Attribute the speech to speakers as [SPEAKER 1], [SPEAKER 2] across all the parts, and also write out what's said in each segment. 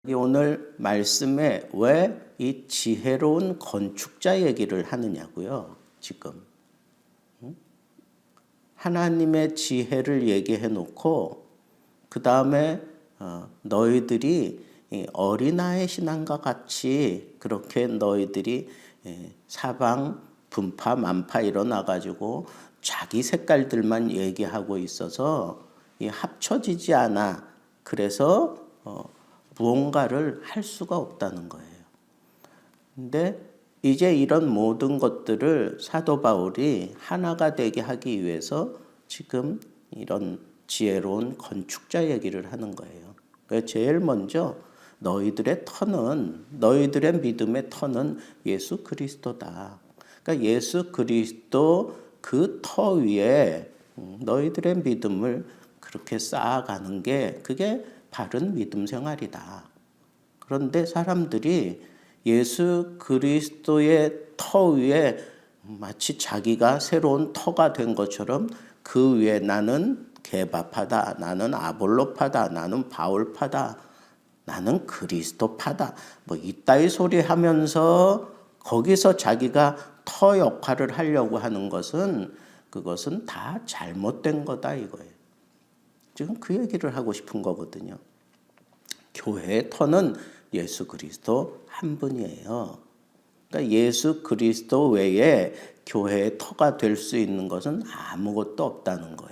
[SPEAKER 1] 오늘 말씀에 왜 이 지혜로운 건축자 얘기를 하느냐고요, 지금. 하나님의 지혜를 얘기해 놓고 그 다음에 너희들이 어린아이 신앙과 같이 그렇게 너희들이 사방 분파 만파 일어나가지고 자기 색깔들만 얘기하고 있어서 합쳐지지 않아. 그래서 무언가를 할 수가 없다는 거예요. 근데 이제 이런 모든 것들을 사도 바울이 하나가 되게 하기 위해서 지금 이런 지혜로운 건축자 얘기를 하는 거예요. 그래서 제일 먼저 너희들의 믿음의 터는 예수 그리스도다. 그러니까 예수 그리스도 그 터 위에 너희들의 믿음을 그렇게 쌓아가는 게 그게 바른 믿음 생활이다. 그런데 사람들이 예수 그리스도의 터 위에 마치 자기가 새로운 터가 된 것처럼 그 위에 나는 게바파다, 나는 아볼로파다, 나는 바울파다, 나는 그리스도파다, 뭐 이따위 소리 하면서 거기서 자기가 터 역할을 하려고 하는 것은 그것은 다 잘못된 거다 이거예요. 지금 그 얘기를 하고 싶은 거거든요. 교회의 터는 예수 그리스도 한 분이에요. 그러니까 예수 그리스도 외에 교회의 터가 될 수 있는 것은 아무것도 없다는 거예요.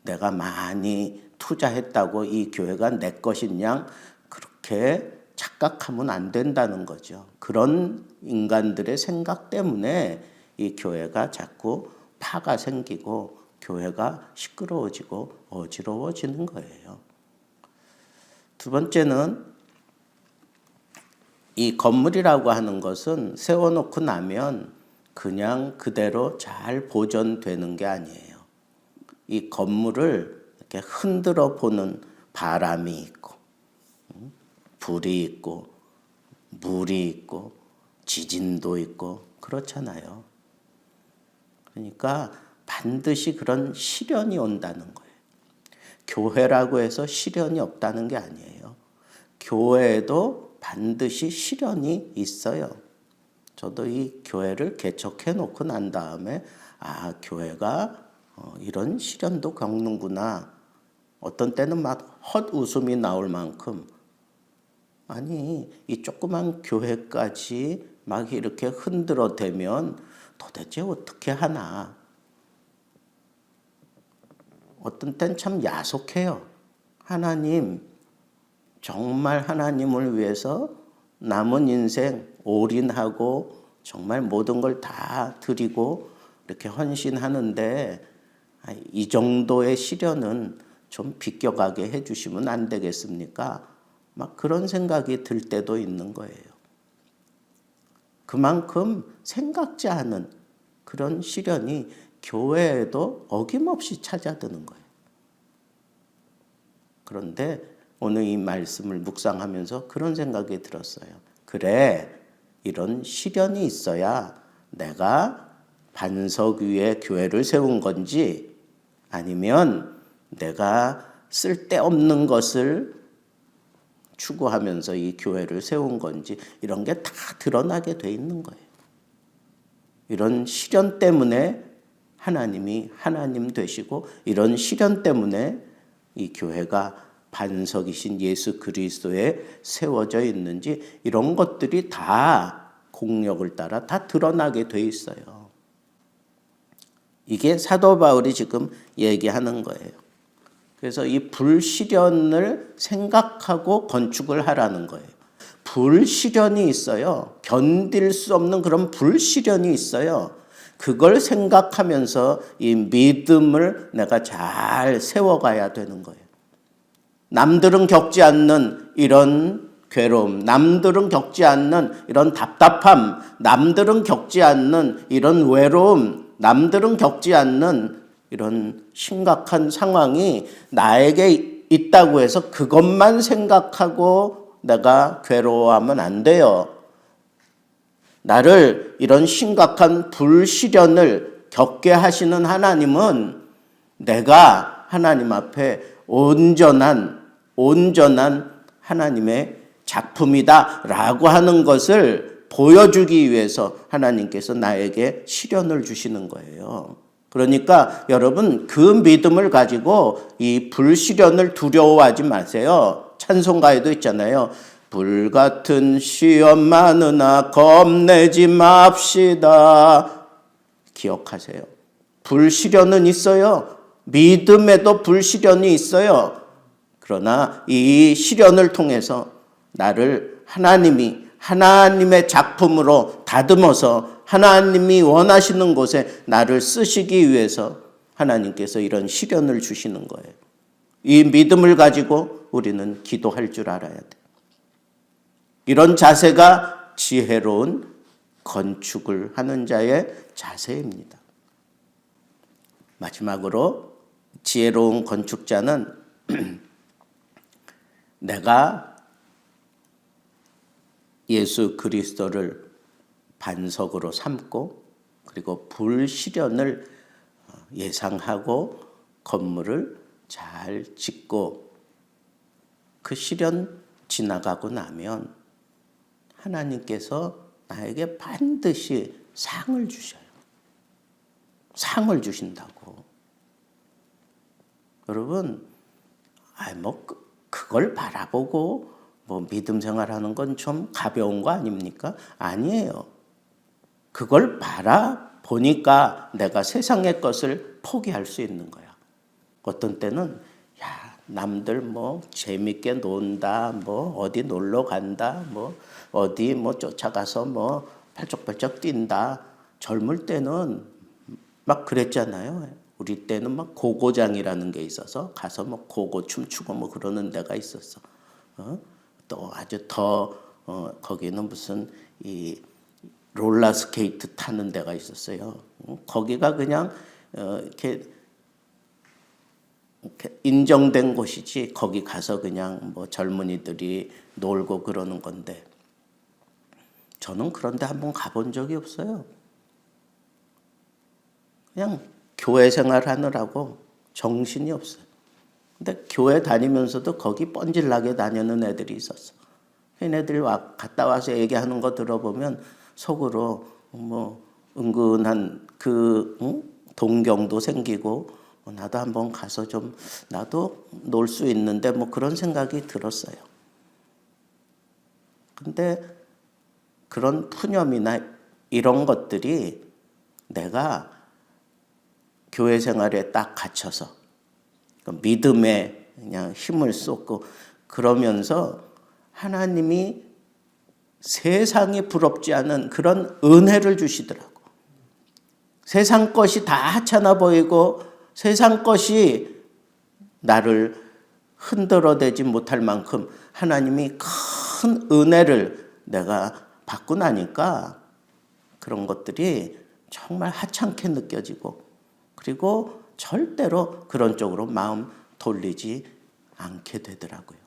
[SPEAKER 1] 내가 많이 투자했다고 이 교회가 내 것인 양 그렇게 착각하면 안 된다는 거죠. 그런 인간들의 생각 때문에 이 교회가 자꾸 파가 생기고 교회가 시끄러워지고 어지러워지는 거예요. 두 번째는 이 건물이라고 하는 것은 세워놓고 나면 그냥 그대로 잘 보존되는 게 아니에요. 이 건물을 이렇게 흔들어 보는 바람이 있고, 불이 있고, 물이 있고, 지진도 있고, 그렇잖아요. 그러니까 반드시 그런 시련이 온다는 거예요. 교회라고 해서 시련이 없다는 게 아니에요. 교회에도 반드시 시련이 있어요. 저도 이 교회를 개척해 놓고 난 다음에 교회가 이런 시련도 겪는구나. 어떤 때는 막 헛웃음이 나올 만큼 아니 이 조그만 교회까지 막 이렇게 흔들어 대면 도대체 어떻게 하나. 어떤 땐 참 야속해요. 하나님, 정말 하나님을 위해서 남은 인생 올인하고 정말 모든 걸 다 드리고 이렇게 헌신하는데 이 정도의 시련은 좀 비껴가게 해주시면 안 되겠습니까? 막 그런 생각이 들 때도 있는 거예요. 그만큼 생각지 않은 그런 시련이 교회에도 어김없이 찾아드는 거예요. 그런데 오늘 이 말씀을 묵상하면서 그런 생각이 들었어요. 그래, 이런 시련이 있어야 내가 반석 위에 교회를 세운 건지 아니면 내가 쓸데없는 것을 추구하면서 이 교회를 세운 건지 이런 게 다 드러나게 돼 있는 거예요. 이런 시련 때문에 하나님이 하나님 되시고 이런 시련 때문에 이 교회가 반석이신 예수 그리스도에 세워져 있는지 이런 것들이 다 공력을 따라 다 드러나게 돼 있어요. 이게 사도 바울이 지금 얘기하는 거예요. 그래서 이 불시련을 생각하고 건축을 하라는 거예요. 불시련이 있어요. 견딜 수 없는 그런 불시련이 있어요. 그걸 생각하면서 이 믿음을 내가 잘 세워가야 되는 거예요. 남들은 겪지 않는 이런 괴로움, 남들은 겪지 않는 이런 답답함, 남들은 겪지 않는 이런 외로움, 남들은 겪지 않는 이런 심각한 상황이 나에게 있다고 해서 그것만 생각하고 내가 괴로워하면 안 돼요. 나를 이런 심각한 불시련을 겪게 하시는 하나님은 내가 하나님 앞에 온전한 온전한 하나님의 작품이다라고 하는 것을 보여주기 위해서 하나님께서 나에게 시련을 주시는 거예요. 그러니까 여러분 그 믿음을 가지고 이 불시련을 두려워하지 마세요. 찬송가에도 있잖아요. 불같은 시험 많으나 겁내지 맙시다. 기억하세요. 불시련은 있어요. 믿음에도 불시련이 있어요. 그러나 이 시련을 통해서 나를 하나님의 작품으로 다듬어서 하나님이 원하시는 곳에 나를 쓰시기 위해서 하나님께서 이런 시련을 주시는 거예요. 이 믿음을 가지고 우리는 기도할 줄 알아야 돼. 이런 자세가 지혜로운 건축을 하는 자의 자세입니다. 마지막으로 지혜로운 건축자는 내가 예수 그리스도를 반석으로 삼고 그리고 불시련을 예상하고 건물을 잘 짓고 그 시련 지나가고 나면 하나님께서 나에게 반드시 상을 주셔요. 상을 주신다고. 여러분, 그걸 바라보고 믿음 생활하는 건 좀 가벼운 거 아닙니까? 아니에요. 그걸 바라보니까 내가 세상의 것을 포기할 수 있는 거야. 어떤 때는 남들 재밌게 논다, 어디 놀러 간다, 어디 쫓아가서 팔쩍팔쩍 뛴다. 젊을 때는 막 그랬잖아요. 우리 때는 고고장이라는 게 있어서 가서 고고 춤추고 그러는 데가 있었어. 또 아주 거기는 무슨 이 롤러스케이트 타는 데가 있었어요. 거기가 그냥 이렇게 인정된 곳이지 거기 가서 그냥 젊은이들이 놀고 그러는 건데 저는 그런데 한번 가본 적이 없어요. 그냥 교회 생활하느라고 정신이 없어요. 근데 교회 다니면서도 거기 뻔질나게 다니는 애들이 있었어. 걔네들이 갔다 와서 얘기하는 거 들어보면 속으로 은근한 동경도 생기고 나도 한번 가서 좀 나도 놀 수 있는데 그런 생각이 들었어요. 근데 그런 푸념이나 이런 것들이 내가 교회 생활에 딱 갇혀서 믿음에 그냥 힘을 쏟고 그러면서 하나님이 세상이 부럽지 않은 그런 은혜를 주시더라고. 세상 것이 다 하찮아 보이고 세상 것이 나를 흔들어대지 못할 만큼 하나님이 큰 은혜를 내가 받고 나니까 그런 것들이 정말 하찮게 느껴지고 그리고 절대로 그런 쪽으로 마음 돌리지 않게 되더라고요.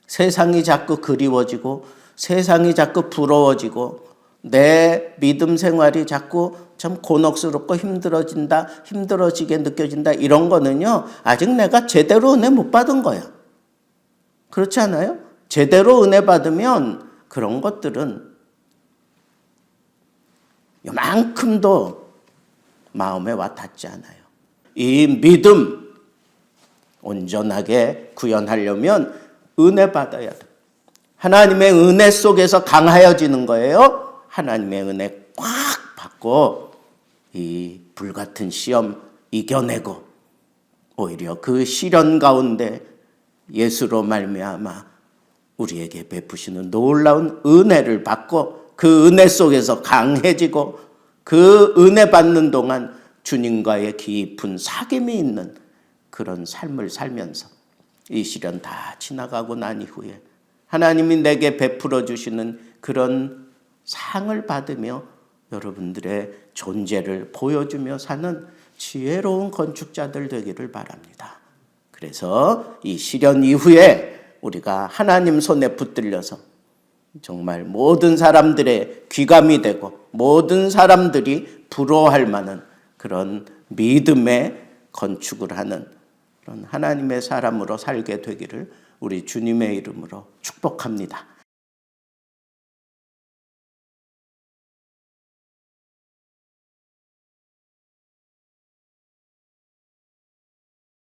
[SPEAKER 1] 세상이 자꾸 그리워지고 세상이 자꾸 부러워지고 내 믿음 생활이 자꾸 참 곤혹스럽고 힘들어지게 느껴진다 이런 거는요 아직 내가 제대로 은혜 못 받은 거야. 그렇지 않아요? 제대로 은혜 받으면 그런 것들은 요만큼도 마음에 와 닿지 않아요. 이 믿음 온전하게 구현하려면 은혜 받아야 돼. 하나님의 은혜 속에서 강하여지는 거예요. 하나님의 은혜 꽉 받고 이 불같은 시험 이겨내고 오히려 그 시련 가운데 예수로 말미암아 우리에게 베푸시는 놀라운 은혜를 받고 그 은혜 속에서 강해지고 그 은혜 받는 동안 주님과의 깊은 사귐이 있는 그런 삶을 살면서 이 시련 다 지나가고 난 이후에 하나님이 내게 베풀어 주시는 그런 상을 받으며 여러분들의 존재를 보여주며 사는 지혜로운 건축자들 되기를 바랍니다. 그래서 이 시련 이후에 우리가 하나님 손에 붙들려서 정말 모든 사람들의 귀감이 되고 모든 사람들이 부러워할 만한 그런 믿음의 건축을 하는 그런 하나님의 사람으로 살게 되기를 우리 주님의 이름으로 축복합니다.